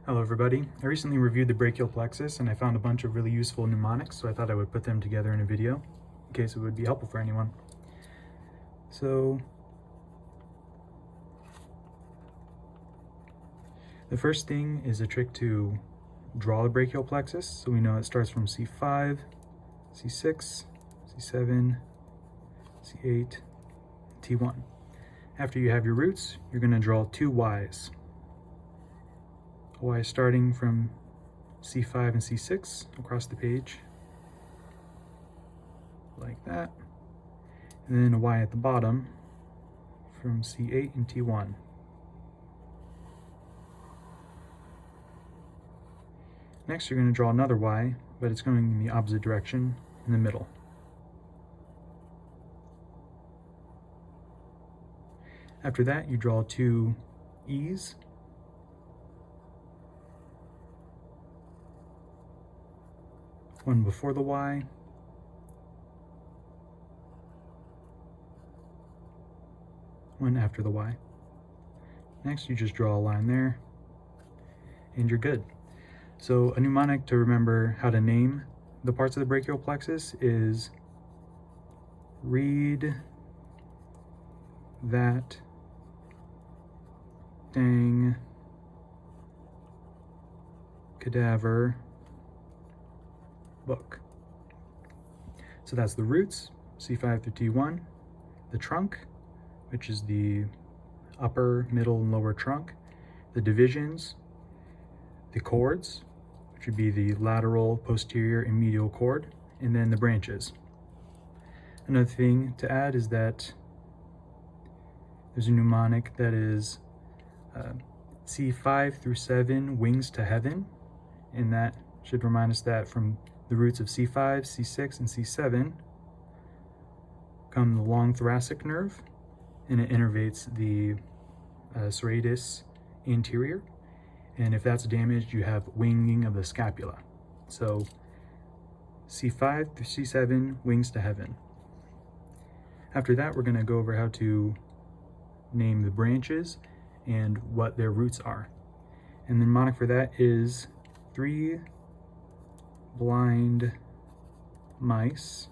Hello everybody. I recently reviewed the brachial plexus and I found a bunch of really useful mnemonics, so I thought I would put them together in a video in case it would be helpful for anyone. So the first thing is a trick to draw the brachial plexus. So we know it starts from C5, C6, C7, C8, T1. After you have your roots, you're going to draw two Ys. A Y starting from C5 and C6 across the page, like that. And then a Y at the bottom from C8 and T1. Next, you're going to draw another Y, but it's going in the opposite direction in the middle. After that, you draw two E's. One before the Y, one after the Y. Next, you just draw a line there, and you're good. So a mnemonic to remember how to name the parts of the brachial plexus is read that dang cadaver book. So that's the roots, C5 through T1, the trunk, which is the upper, middle, and lower trunk, the divisions, the chords, which would be the lateral, posterior, and medial chord, and then the branches. Another thing to add is that there's a mnemonic that is C5 through 7 wings to heaven, and that should remind us that from the roots of C5, C6, and C7 come the long thoracic nerve, and it innervates the serratus anterior. And if that's damaged, you have winging of the scapula. So C5 through C7, wings to heaven. After that, we're going to go over how to name the branches and what their roots are. And the mnemonic for that is 3 blind mice,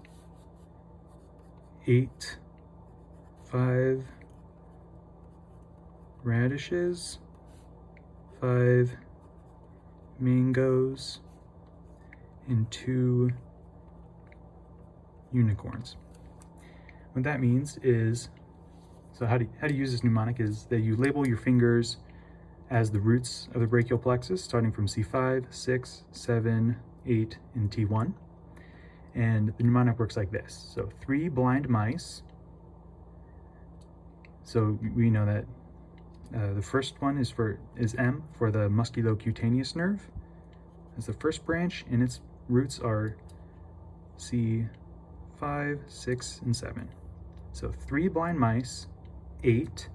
8 5 radishes, 5 mangoes, and 2 unicorns. What that means is, so how to use this mnemonic is that you label your fingers as the roots of the brachial plexus, starting from C5, 6, 7, 8, and T1. And the mnemonic works like this. So 3 blind mice. So we know that the first one is M for the musculocutaneous nerve. That's the first branch, and its roots are C5, 6, and 7. So 3 blind mice, 8.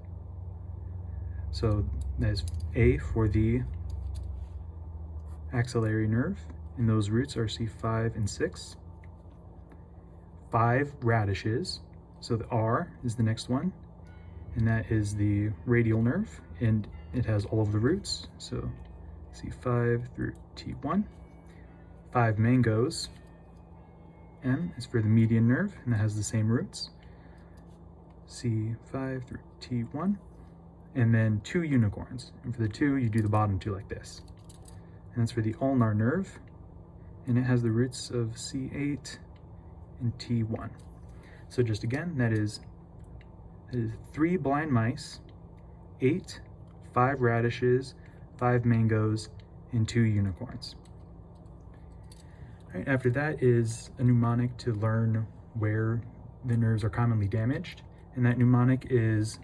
So that's A for the axillary nerve, and those roots are C5 and 6. 5 radishes, so the R is the next one, and that is the radial nerve, and it has all of the roots, so C5 through T1. 5 mangoes, M is for the median nerve, and that has the same roots, C5 through T1. And then 2 unicorns, and for the 2 you do the bottom 2 like this, and that's for the ulnar nerve, and it has the roots of C8 and T1. So just again, that is 3 blind mice, 8, 5 radishes, 5 mangoes, and 2 unicorns. All right, after that is a mnemonic to learn where the nerves are commonly damaged, and that mnemonic is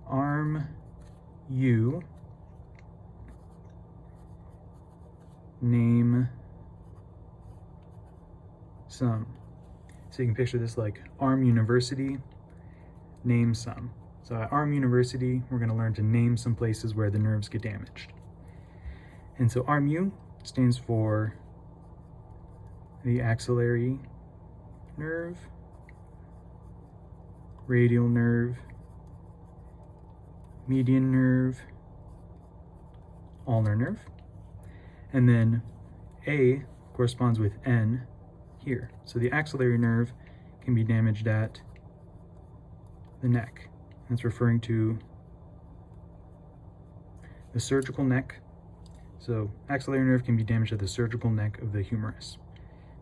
arm you, name some. So you can picture this like Arm University, name some. So at Arm University, we're going to learn to name some places where the nerves get damaged. And so Arm U stands for the axillary nerve, radial nerve, median nerve, ulnar nerve. And then A corresponds with N here. So the axillary nerve can be damaged at the neck. That's referring to the surgical neck. So axillary nerve can be damaged at the surgical neck of the humerus.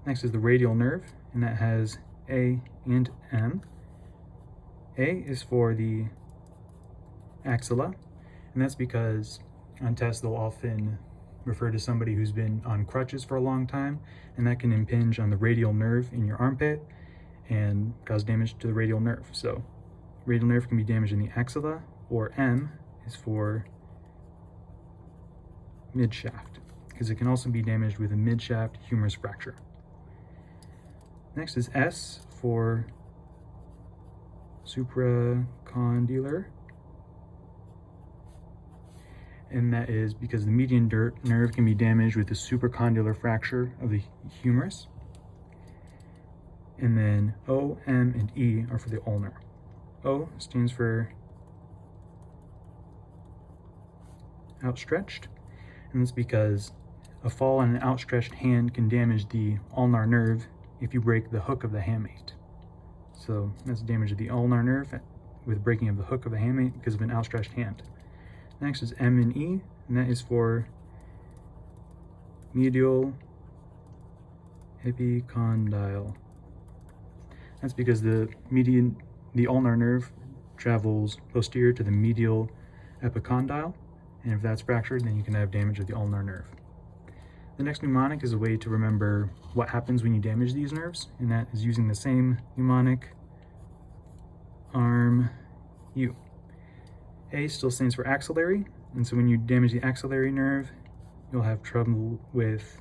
Next is the radial nerve, and that has A and M. A is for the axilla, and that's because on tests they'll often refer to somebody who's been on crutches for a long time, and that can impinge on the radial nerve in your armpit and cause damage to the radial nerve. So radial nerve can be damaged in the axilla, or M is for midshaft, because it can also be damaged with a midshaft humerus fracture. Next is S for supracondylar, and that is because the median nerve can be damaged with the supracondylar fracture of the humerus. And then O, M, and E are for the ulnar. O stands for outstretched, and that's because a fall on an outstretched hand can damage the ulnar nerve if you break the hook of the hamate. So that's damage of the ulnar nerve with breaking of the hook of the hamate because of an outstretched hand. Next is M and E, and that is for medial epicondyle. That's because the ulnar nerve travels posterior to the medial epicondyle, and if that's fractured, then you can have damage of the ulnar nerve. The next mnemonic is a way to remember what happens when you damage these nerves, and that is using the same mnemonic, arm, U. A still stands for axillary, and so when you damage the axillary nerve, you'll have trouble with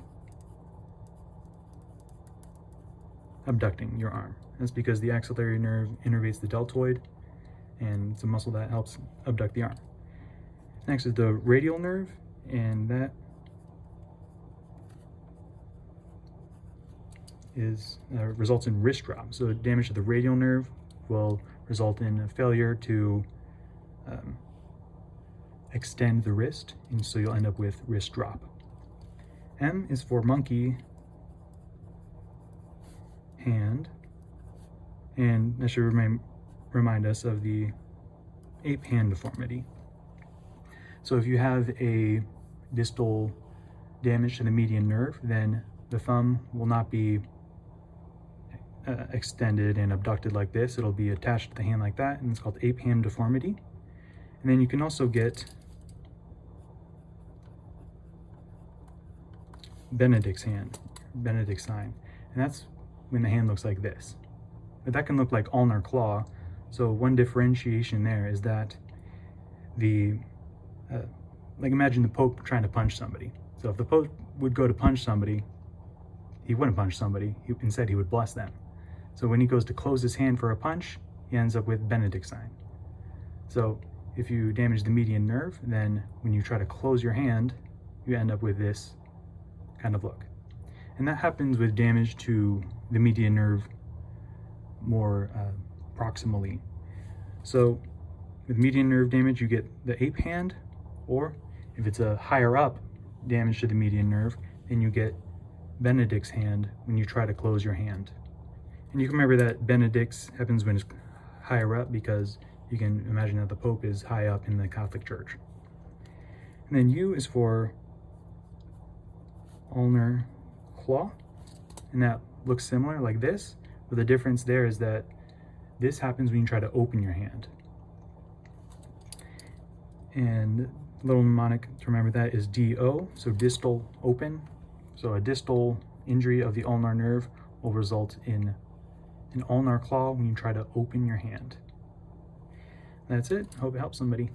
abducting your arm. That's because the axillary nerve innervates the deltoid, and it's a muscle that helps abduct the arm. Next is the radial nerve, and that results in wrist drop. So damage to the radial nerve will result in a failure to extend the wrist, and so you'll end up with wrist drop. M is for monkey hand, and that should remind us of the ape hand deformity. So if you have a distal damage to the median nerve, then the thumb will not be extended and abducted like this. It'll be attached to the hand like that, and it's called ape hand deformity. And then you can also get Benedict's hand, Benedict's sign, and that's when the hand looks like this. But that can look like ulnar claw. So one differentiation there is that like imagine the Pope trying to punch somebody. So if the Pope would go to punch somebody, he wouldn't punch somebody. Instead, he would bless them. So when he goes to close his hand for a punch, he ends up with Benedict's sign. So if you damage the median nerve, then when you try to close your hand, you end up with this kind of look. And that happens with damage to the median nerve more proximally. So with median nerve damage, you get the ape hand, or if it's a higher up damage to the median nerve, then you get Benedict's hand when you try to close your hand. And you can remember that Benedict's happens when it's higher up because you can imagine that the Pope is high up in the Catholic Church. And then U is for ulnar claw, and that looks similar like this, but the difference there is that this happens when you try to open your hand. And little mnemonic to remember that is DO, so distal open. So a distal injury of the ulnar nerve will result in an ulnar claw when you try to open your hand. That's it. Hope it helps somebody.